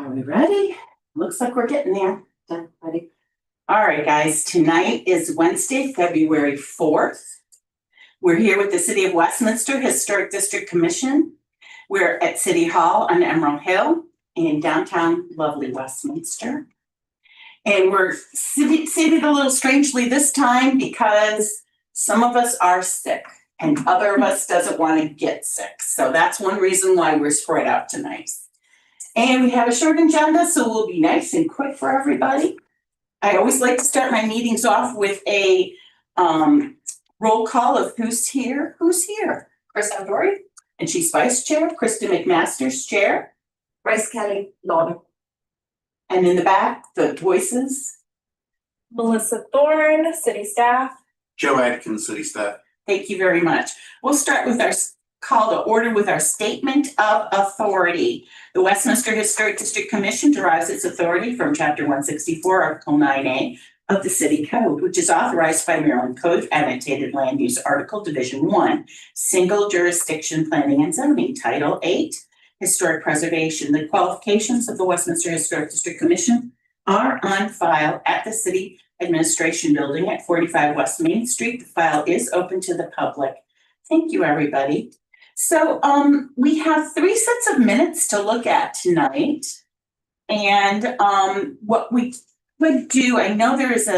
Are we ready? Looks like we're getting there. Done, ready? All right, guys, tonight is Wednesday, February 4th. We're here with the City of Westminster Historic District Commission. We're at City Hall on Emerald Hill in downtown lovely Westminster. And we're seated a little strangely this time because some of us are sick and other of us doesn't want to get sick. So that's one reason why we're spread out tonight. And we have a short agenda, so we'll be nice and quick for everybody. I always like to start my meetings off with a roll call of who's here. Who's here? Chris Outdory, and she's vice chair. Krista McMaster's chair. Bryce Kelly, Laura. And in the back, the voices. Melissa Thorne, city staff. Joe Adkins, city staff. Thank you very much. We'll start with our call to order with our statement of authority. The Westminster Historic District Commission derives its authority from Chapter 164, Article 9A of the City Code, which is authorized by Maryland Code of Annotated Land Use Article Division 1, Single Jurisdiction Planning and Zoning, Title 8, Historic Preservation. The qualifications of the Westminster Historic District Commission are on file at the City Administration Building at 45 West Main Street. The file is open to the public. Thank you, everybody. So we have 3 sets of minutes to look at tonight. And what we would do, I know there is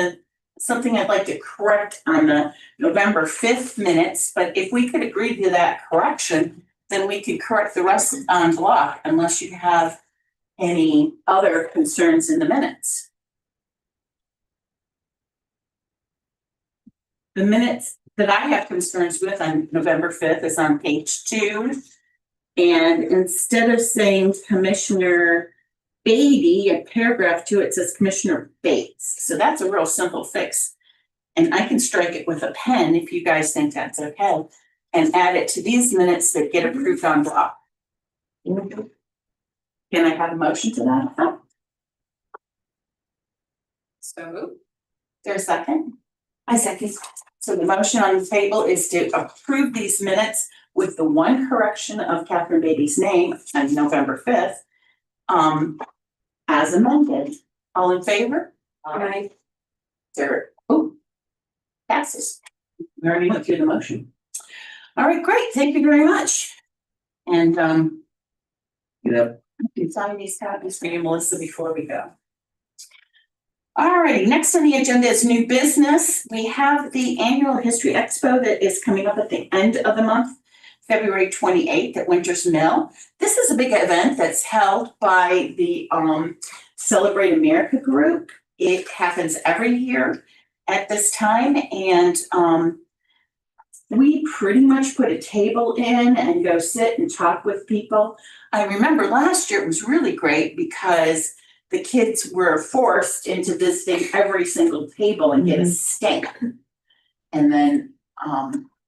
something I'd like to correct on the November 5th minutes, but if we could agree to that correction, then we could correct the rest on block unless you have any other concerns in the minutes. The minutes that I have concerns with on November 5th is on page 2. And instead of saying Commissioner Beatty in paragraph 2, it says Commissioner Bates. So that's a real simple fix. And I can strike it with a pen if you guys think that's okay, and add it to these minutes that get approved on block. Can I have a motion to that effect? So moved. Is there a second? I second. So the motion on the table is to approve these minutes with the one correction of Catherine Beatty's name on November 5th, as amended. All in favor? Aye. There. Oh, passes. We already went through the motion. All right, great. Thank you very much. And you can sign these copies for you, Melissa, before we go. All right, next on the agenda is new business. We have the annual History Expo that is coming up at the end of the month, February 28th at Winters Mill. This is a big event that's held by the Celebrate America group. It happens every year at this time, and we pretty much put a table in and go sit and talk with people. I remember last year it was really great because the kids were forced into visiting every single table and get a stamp. And then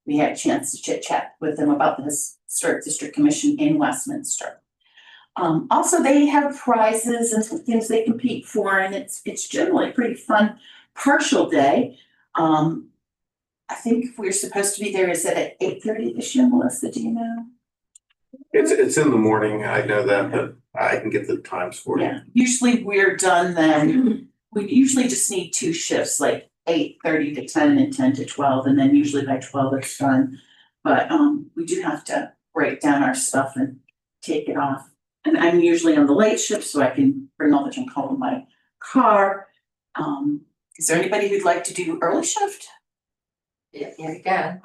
we had a chance to chit chat with them about the Historic District Commission in Westminster. Also, they have prizes and things they compete for, and it's generally a pretty fun partial day. I think if we're supposed to be there, is it at 8:30 this year, Melissa? Do you know? It's in the morning. I know that, but I can get the times for you. Yeah, usually we're done then. We usually just need 2 shifts, like 8:30 to 10 and 10 to 12, and then usually by 12 it's done. But we do have to break down our stuff and take it off. And I'm usually on the late shift, so I can bring all the junk home in my car. Is there anybody who'd like to do early shift? Yeah, again,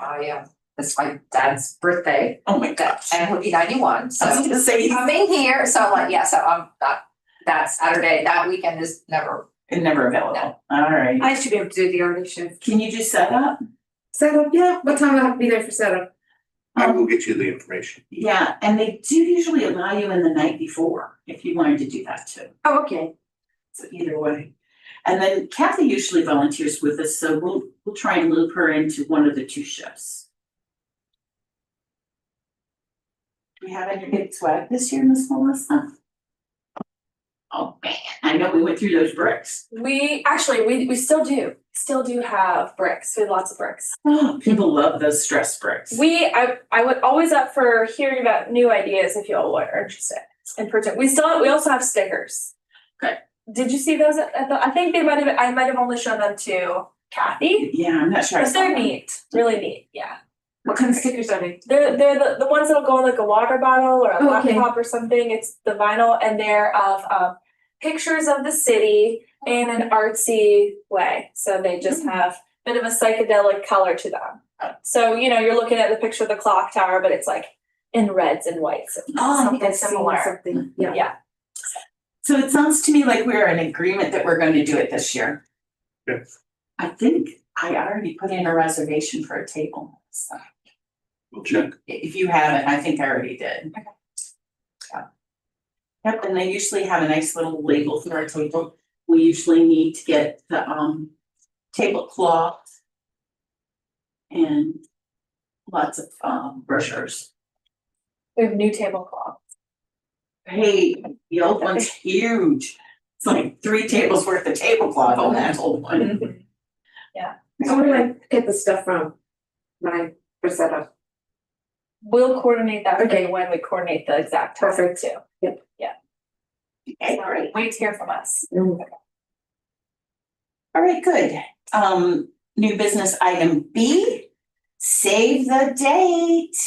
it's my dad's birthday. Oh my gosh. And he'll be 91, so I was gonna say, coming here, so I'm like, yeah, so I'm not, that Saturday, that weekend is never. never available. No. All right. I should be able to do the early shift. Can you do setup? Setup, yeah, what time do I have to be there for setup? I will get you the information. Yeah, and they do usually allow you in the night before if you wanted to do that too. Oh, okay. So either way. And then Kathy usually volunteers with us, so we'll try and loop her into one of the 2 shifts. Do we have any big swag this year, Miss Melissa? Oh man, I know we went through those bricks. We still do have bricks. We have lots of bricks. Oh, people love those stress bricks. I would always up for hearing about new ideas if y'all are interested. We also have stickers. Okay. Did you see those I think I might have only shown them to Kathy, Yeah, I'm not sure. I but saw they're them. neat, really neat, yeah. What kind of stickers are they? They're the ones that'll go on like a water bottle or a Oh, okay. laptop or something. It's the vinyl and they're of pictures of the city in an artsy way. So they just have a bit of a psychedelic color to them. So, you're looking at the picture of the clock tower, but it's like in reds and whites. And Oh, I think something I've seen similar. something, yeah. Yeah. So it sounds to me like we're in agreement that we're going to do it this year. Yes. I think I already put in a reservation for a table. So We'll check. if you haven't, I think I already did. Okay. Yeah. Yep, and they usually have a nice little label for our table. We usually need to get the tablecloth and lots of brochures. We have new tablecloth. Hey, the old one's huge. It's like 3 tables worth of tablecloth on that old one. So where do I get the stuff from when I first set up? We'll coordinate that for Okay. you when we coordinate the exact time Perfect. too. Okay, all right. Wait to hear from us. All right, good. New business item B, save the date.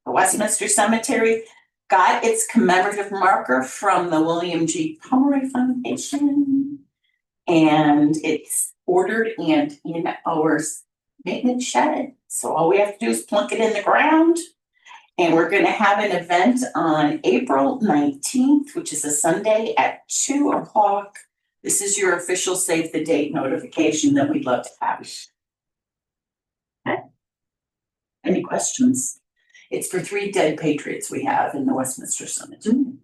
The Westminster Cemetery got its commemorative marker from the William G. Pomeroy Foundation. And it's ordered and in our maintenance shed. So all we have to do is plunk it in the ground. And we're gonna have an event on April 19th, which is a Sunday at 2:00. This is your official save the date notification that we'd love to have. Okay. Any questions? It's for 3 dead patriots we have in the Westminster Cemetery.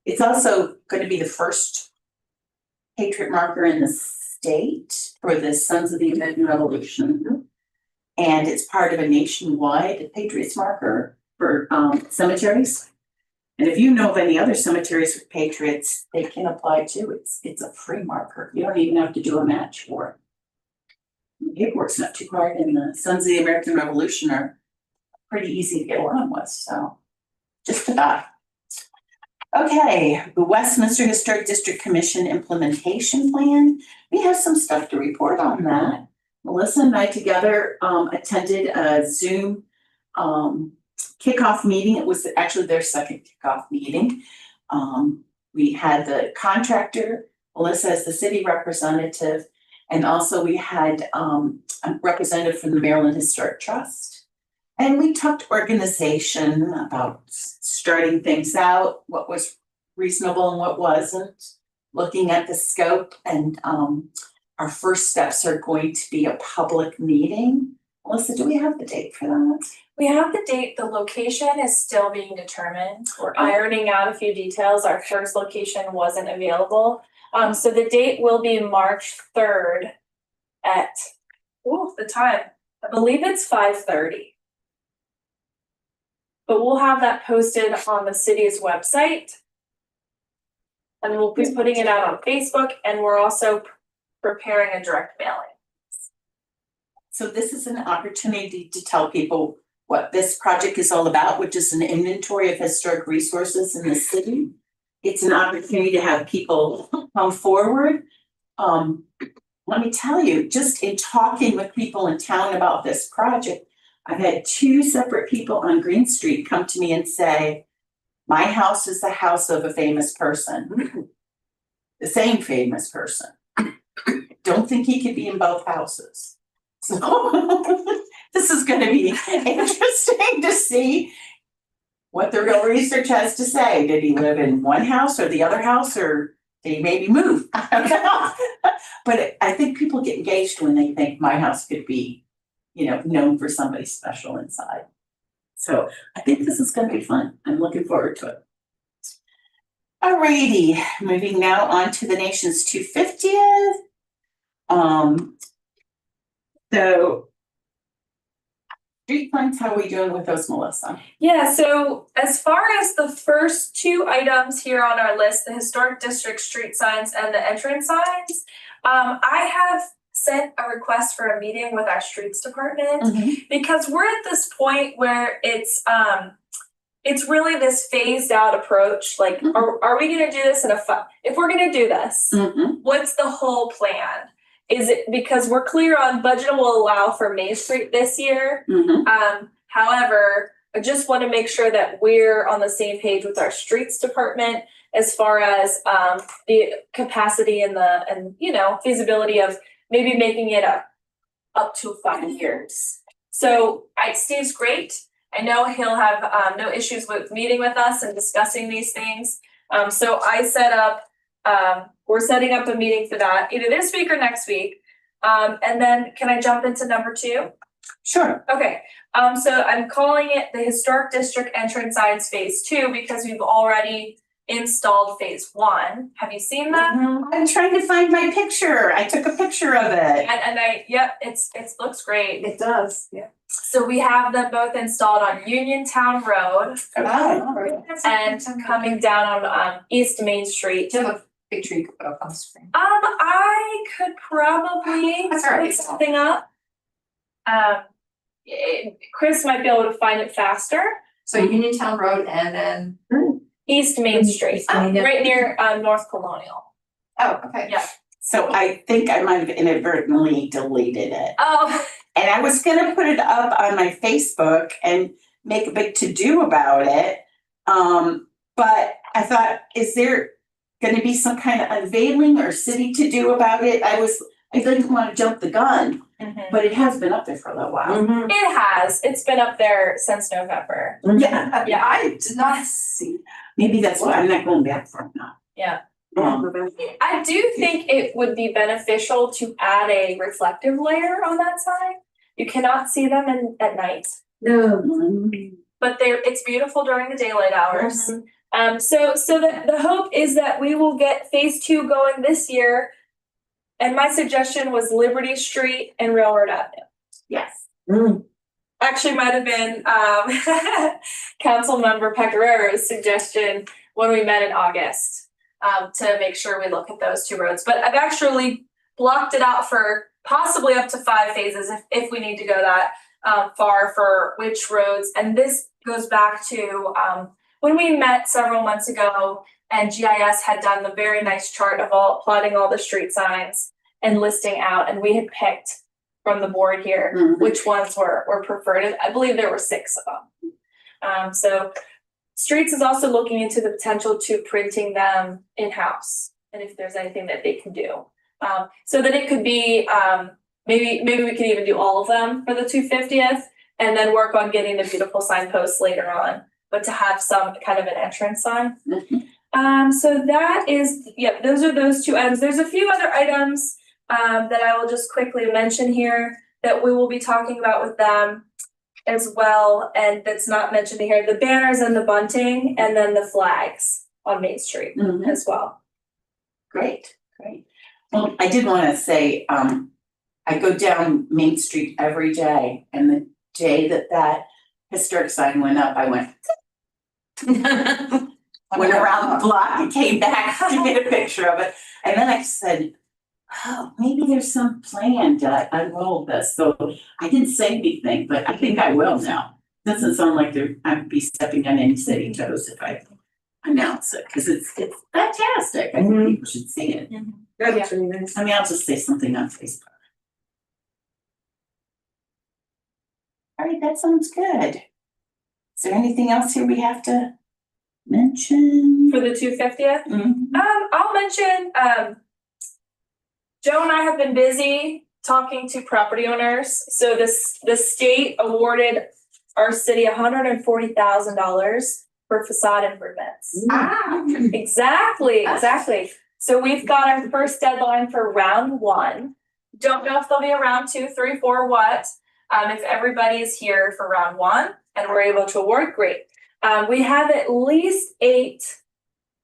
It's also going to be the first patriot marker in the state for the Sons of the American Revolution. And it's part of a nationwide patriots marker for cemeteries. And if you know of any other cemeteries with patriots, they can apply too. It's a free marker. You don't even have to do a match for it. The paperwork's not too hard, and the Sons of the American Revolution are pretty easy to get along with, so just a thought. Okay, the Westminster Historic District Commission Implementation Plan. We have some stuff to report on that. Melissa and I together attended a Zoom kickoff meeting. It was actually their second kickoff meeting. We had the contractor, Melissa as the city representative, and also we had a representative from the Maryland Historic Trust. And we talked organization about starting things out, what was reasonable and what wasn't, looking at the scope, and our first steps are going to be a public meeting. Melissa, do we have the date for that? We have the date, the location is still being determined. We're ironing out a few details. Our first location wasn't available. So the date will be March 3rd at, the time, I believe it's 5:30. But we'll have that posted on the city's website. And we'll be putting it out on Facebook, and we're also preparing a direct mailing. So this is an opportunity to tell people what this project is all about, which is an inventory of historic resources in the city. It's an opportunity to have people come forward. Let me tell you, just in talking with people in town about this project, I've had 2 separate people on Green Street come to me and say, my house is the house of a famous person. The same famous person. Don't think he could be in both houses. So this is gonna be interesting to see what the real research has to say. Did he live in one house or the other house, or did he maybe move? I don't know. But I think people get engaged when they think my house could be, known for somebody special inside. So I think this is gonna be fun. I'm looking forward to it. Alrighty, moving now on to the nation's 250th. So street funds, how are we doing with those, Melissa? Yeah, so as far as the first 2 items here on our list, the historic district street signs and the entrance signs, I have sent a request for a meeting with our streets department because we're at this point where it's it's really this phased out approach, like, are we gonna do this in a if we're gonna do this, what's the whole plan? Is it because we're clear on budget will allow for Main Street this year? However, I just want to make sure that we're on the same page with our streets department as far as the capacity and feasibility of maybe making it up to 5 years. So Steve's great. I know he'll have no issues with meeting with us and discussing these things. So I set up, we're setting up a meeting for that either this week or next week. And then can I jump into number 2? Sure. Okay, so I'm calling it the Historic District Entrance Signs Phase 2 because we've already installed Phase 1. Have you seen that? I'm trying to find my picture. I took a picture of it. It looks great. It does, yeah. So we have them both installed on Uniontown Road Okay. and coming down on East Main Street. Do you have a picture you could put up on the screen? I could probably That's all right. put something up. Chris might be able to find it faster. So Uniontown Road and then, East Main Street, right near North Colonial. oh, okay. Yeah. So I think I might have inadvertently deleted it. Oh, And I was gonna put it up on my Facebook and make a big to-do about it. But I thought, is there gonna be some kind of unveiling or city to-do about it? I didn't wanna jump the gun, but it has been up there for a little while. it has. It's been up there since November. Yeah, Yeah. I did not see. maybe that's why I'm not going back for it now. Yeah. Um, I do think it would be beneficial to add a reflective layer on that sign. You cannot see them at night, No. but it's beautiful during the daylight hours. So the hope is that we will get Phase 2 going this year. And my suggestion was Liberty Street and Railroad Avenue. Yes. Actually might have been Councilmember Pecorara's suggestion when we met in August, to make sure we look at those 2 roads. But I've actually blocked it out for possibly up to 5 phases if we need to go that far for which roads. And this goes back to when we met several months ago and GIS had done the very nice chart of plotting all the street signs and listing out, and we had picked from the board here which ones were preferred. I believe there were 6 of them. So Streets is also looking into the potential to printing them in-house, and if there's anything that they can do. So that it could be, maybe we could even do all of them for the 250th and then work on getting the beautiful signposts later on, but to have some kind of an entrance sign. So that is, those are those 2 items. There's a few other items that I will just quickly mention here that we will be talking about with them as well, and that's not mentioned here, the banners and the bunting, and then the flags on Main Street as well. Great. Well, I did wanna say, I go down Main Street every day, and the day that historic sign went up, I went around the block and came back to get a picture of it. And then I said, oh, maybe there's some plan to unroll this. So I didn't say anything, but I think I will now. Doesn't sound like I'd be stepping on any city toes if I announce it, because it's fantastic. I think people should see it. That's really nice. I mean, I'll just say something on Facebook. All right, that sounds good. Is there anything else here we have to mention? For the 250th? I'll mention, Joe and I have been busy talking to property owners. So the state awarded our city $140,000 for facade improvements. Exactly. So we've got our first deadline for round 1. Don't know if there'll be a round 2, 3, 4, what. If everybody is here for round 1 and we're able to award, great. We have at least 8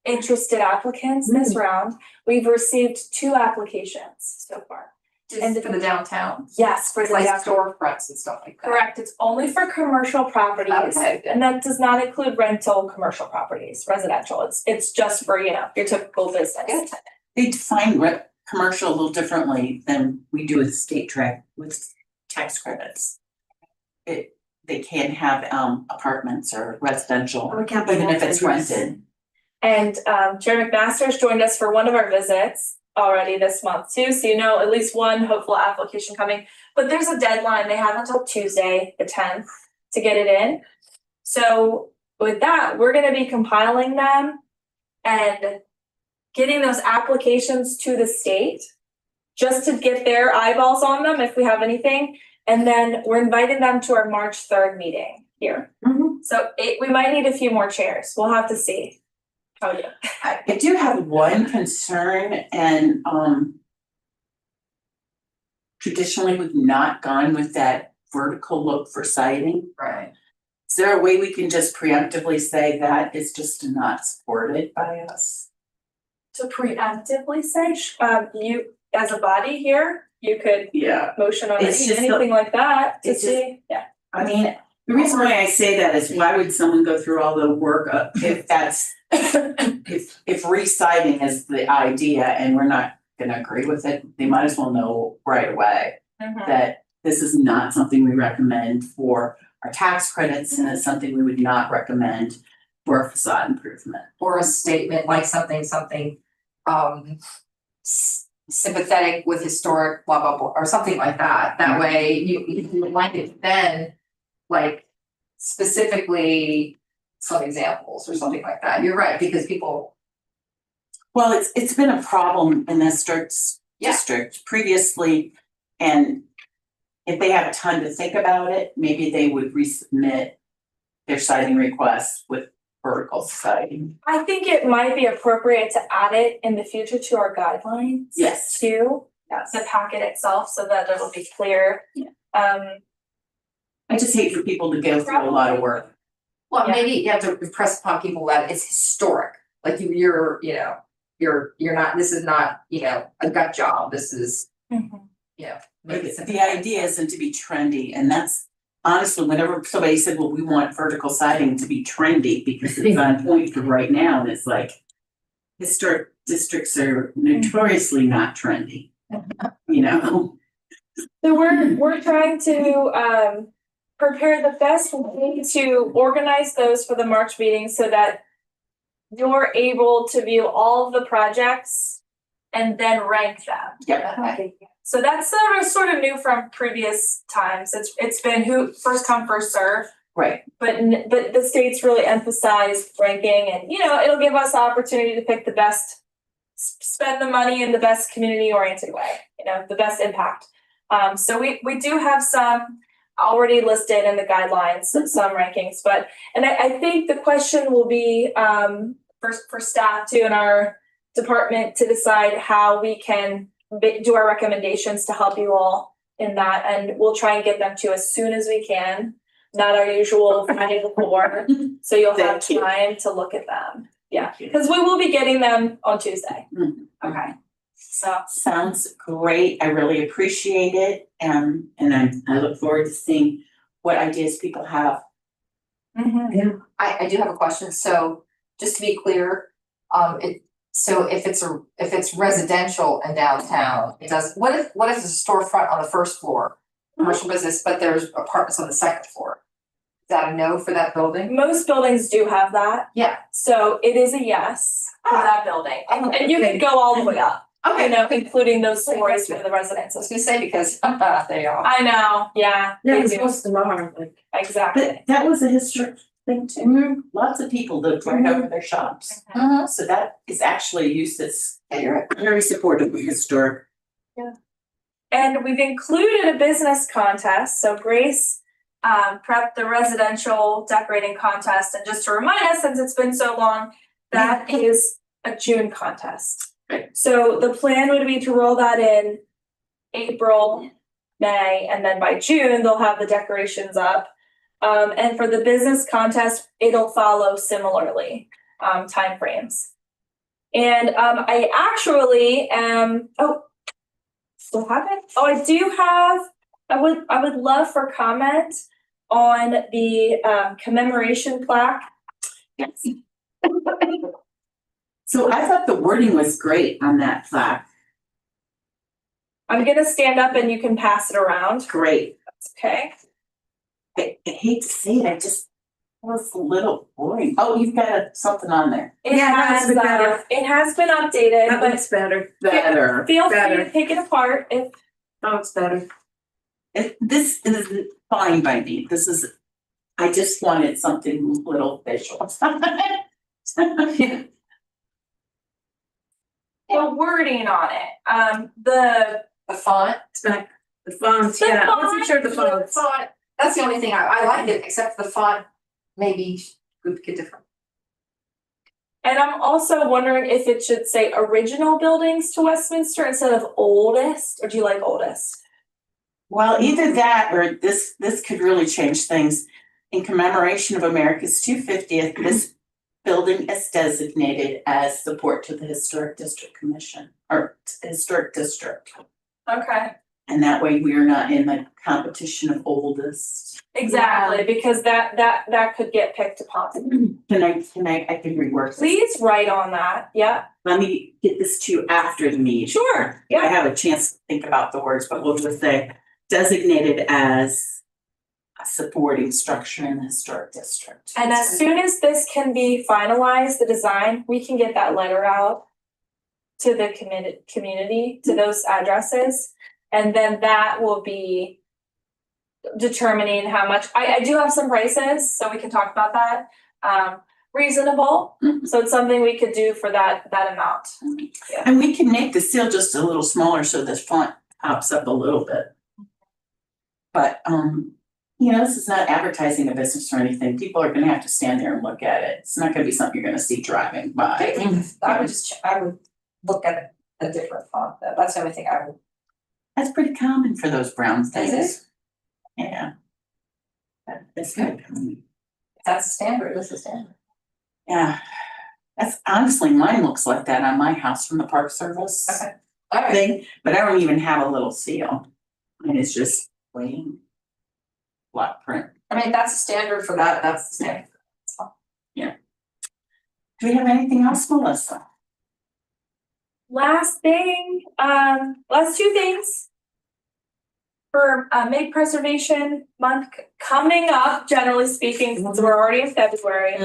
interested applicants this round. We've received 2 applications so far. Just for the downtown? Yes, for the Like downtown. storefronts and stuff like that? Correct, it's only for commercial properties. Okay, good. And that does not include rental commercial properties, residential. It's just for, your typical business. Good. They define commercial a little differently than we do with state track with tax credits. they can't have apartments or residential, We can't buy even if it's multi-use. rented. And Chair McMaster's joined us for one of our visits already this month too, so you know at least one hopeful application coming. But there's a deadline, they have until Tuesday, the 10th, to get it in. So with that, we're gonna be compiling them and getting those applications to the state just to get their eyeballs on them if we have anything. And then we're inviting them to our March 3rd meeting here. Mhm. So we might need a few more chairs. We'll have to see. How we do. I do have one concern, and traditionally, we've not gone with that vertical look for siding. Right. Is there a way we can just preemptively say that is just not supported by us? To preemptively say, you, as a body here, you could Yeah. motion on It's just anything like that to it's just- see, yeah. I mean, the reason why I say that is why would someone go through all the work if that's, if re-siding is the idea and we're not gonna agree with it, they might as well know right away that this is not something we recommend for our tax credits, and it's something we would not recommend for a facade improvement. Or a statement like something, sympathetic with historic blah, blah, blah, or something like that. That way you like it then, like specifically some examples or something like that. You're right, because people, Well, it's been a problem in this Yeah. district previously, and if they have time to think about it, maybe they would resubmit their siding requests with vertical siding. I think it might be appropriate to add it in the future to our guidelines. Yes. To Yes. the packet itself, so that it'll be clear. Yeah. I just hate for people to go through a lot of work. well, Yeah. maybe you have to impress upon people that it's historic. Like you're not, this is not, a gut job. This is, make it The idea isn't to be trendy, and that's honestly, whenever somebody said, well, we want vertical siding to be trendy because it's on point for right now, and it's like historic districts are notoriously not trendy, So we're trying to prepare the best way to organize those for the March meeting so that you're able to view all of the projects and then rank them. Yeah. So that's sort of new from previous times. It's been who first come, first serve. Right. But the states really emphasize ranking, and it'll give us the opportunity to pick the best, spend the money in the best community oriented way, the best impact. So we do have some already listed in the guidelines, some rankings, and I think the question will be for staff too in our department to decide how we can do our recommendations to help you all in that, and we'll try and get them to as soon as we can, not our usual Friday before, so you'll have Thank you. time to look at them. Yeah, Thank you. because we will be getting them on Tuesday. Mhm. Okay. So Sounds great. I really appreciate it. And I look forward to seeing what ideas people have. I do have a question. So just to be clear, if it's residential in downtown, it does, what if it's a storefront on the first floor, commercial business, but there's apartments on the second floor? Is that a no for that building? most buildings do have that. Yeah. So it is a yes for that building. And you can go all the way up, including those stories for the I was residences. gonna say because they are. I know, yeah, Yeah, they it's do, supposed tomorrow, like. exactly. But that was a historic thing too. Lots of people lived right over their shops. So that is actually a use that's very supportive of historic. And we've included a business contest, so Grace prepped the residential decorating contest, and just to remind us, since it's been so long, that is a June contest. Right. So the plan would be to roll that in April, May, and then by June, they'll have the decorations up. And for the business contest, it'll follow similarly, timeframes. And I actually still have it? Oh, I do have, I would love for comment on the commemoration plaque. Yes. So I thought the wording was great on that plaque. I'm gonna stand up and you can pass it around. Great. Okay. I hate to say it, I just was a little boring. Oh, you've got something on there. It Yeah, that's has, a bit better. it has been updated, That but looks better. Better. feel free better. to take it apart if, Oh, it's better. This is fine by me. This is, I just wanted something little visual. the wording on it, The font. It's back. The fonts, The yeah, I wasn't sure the The fonts. font, that's the only thing, I liked it, except the font maybe could get different. and I'm also wondering if it should say original buildings to Westminster instead of oldest, or do you like oldest? Well, either that or this could really change things. In commemoration of America's 250th, this building is designated as support to the Historic District Commission or Historic District. Okay. And that way we are not in the competition of oldest. Exactly, because that could get picked upon. I can rework this. Please write on that, yeah, Let me get this to you after the meeting. sure, I yeah. have a chance to think about the words, but we'll just say designated as a supporting structure in the historic district. And as soon as this can be finalized, the design, we can get that letter out to the community, to those addresses. And then that will be determining how much, I do have some prices, so we can talk about that. Reasonable, Mhm. so it's something we could do for that amount. And we can make the seal just a little smaller so the font pops up a little bit. But, this is not advertising a business or anything. People are gonna have to stand there and look at it. It's not gonna be something you're gonna see driving by. I would look at a different font, though, that's the only thing I would. That's pretty common for those brown things. Is Yeah. That's good. That's standard, this is standard. Yeah. That's honestly, mine looks like that on my house from the Park Service Okay. Alright, thing, but I don't even have a little seal. And it's just plain block print. I mean, that's the standard for that, that's the standard. Do we have anything else, Melissa? Last thing, last two things. For Make Preservation Month coming up, generally speaking, since we're already in February.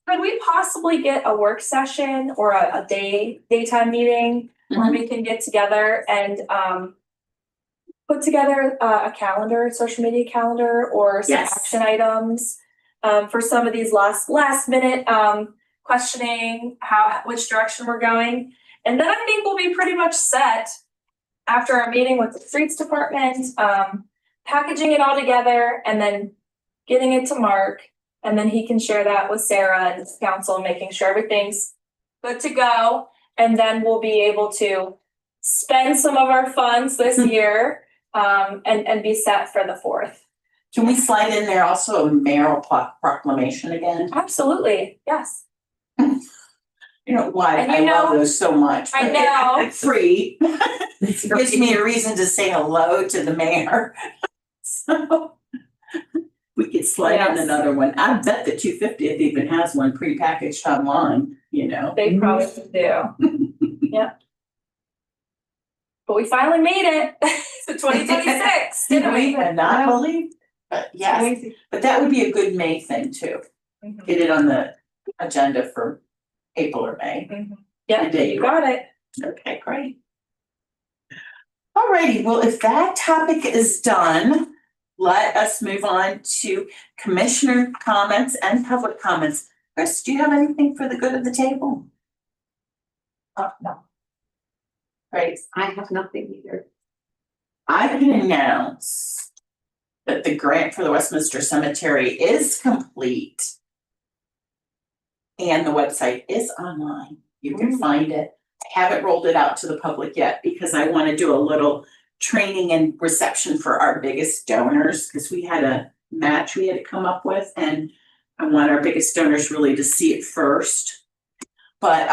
Could we possibly get a work session or a daytime meeting where we can get together and put together a calendar, social media calendar, or some Yes. action items for some of these last minute questioning which direction we're going. And then I think we'll be pretty much set after our meeting with the streets department, packaging it all together and then getting it to Mark. And then he can share that with Sarah and his council, making sure everything's good to go. And then we'll be able to spend some of our funds this year and be set for the 4th. Can we slide in there also a mayoral proclamation again? Absolutely, yes. You know why, And I you love know- those so much. I know. It's free. Gives me a reason to say hello to the mayor. So we could slide in Yes. another one. I bet the 250th even has one prepackaged online, They probably do. Yep. But we finally made it to 2026, didn't We we? cannot believe, but yes, but that would be a good May thing too. Mhm. Get it on the agenda for April or May. Yeah, The date. you got it. Okay, great. Alrighty, well, if that topic is done, let us move on to commissioner comments and public comments. Chris, do you have anything for the good of the table? No. Great. I have nothing either. I can announce that the grant for the Westminster Cemetery is complete. And the website is online. You can find it. I haven't rolled it out to the public yet because I want to do a little training and reception for our biggest donors, because we had a match we had to come up with, and I want our biggest donors really to see it first. But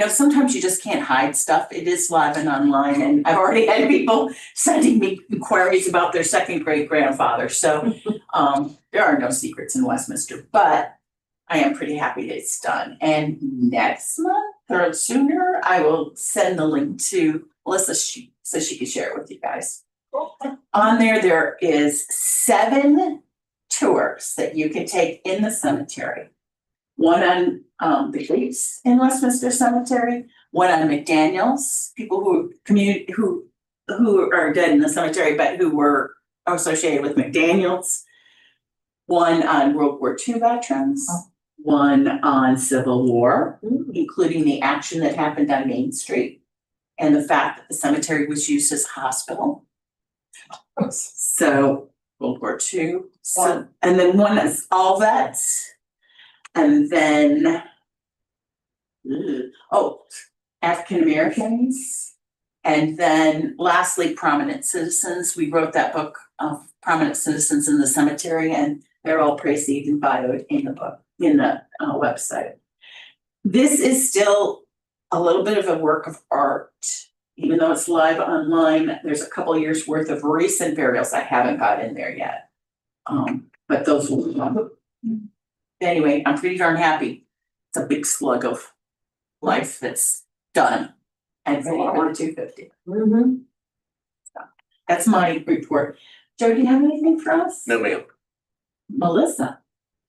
sometimes you just can't hide stuff. It is live and online, and I've already had people sending me inquiries about their second great grandfather. So there are no secrets in Westminster, but I am pretty happy that it's done. And next month or sooner, I will send the link to Melissa so she can share it with you guys. On there is 7 tours that you can take in the cemetery. One on the graves in Westminster Cemetery, one on McDaniel's, people who are dead in the cemetery, but who were associated with McDaniel's. One on World War II veterans, one on Civil War, including the action that happened on Main Street and the fact that the cemetery was used as a hospital. So World War II, so, and then one is all vets. And then, African Americans. And then lastly, prominent citizens. We wrote that book of prominent citizens in the cemetery, and they're all preceded and bioed in the book, in the website. This is still a little bit of a work of art, even though it's live online. There's a couple years worth of recent burials I haven't got in there yet. But those will come. Anyway, I'm pretty darn happy. It's a big slug of life that's done. And for $250. That's my report. Joe, do you have anything for us? No, ma'am. Melissa?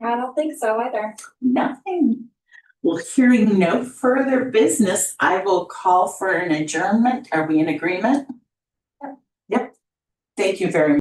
I don't think so either. Nothing. Well, hearing no further business, I will call for an adjournment. Are we in agreement? Yep. Thank you very much.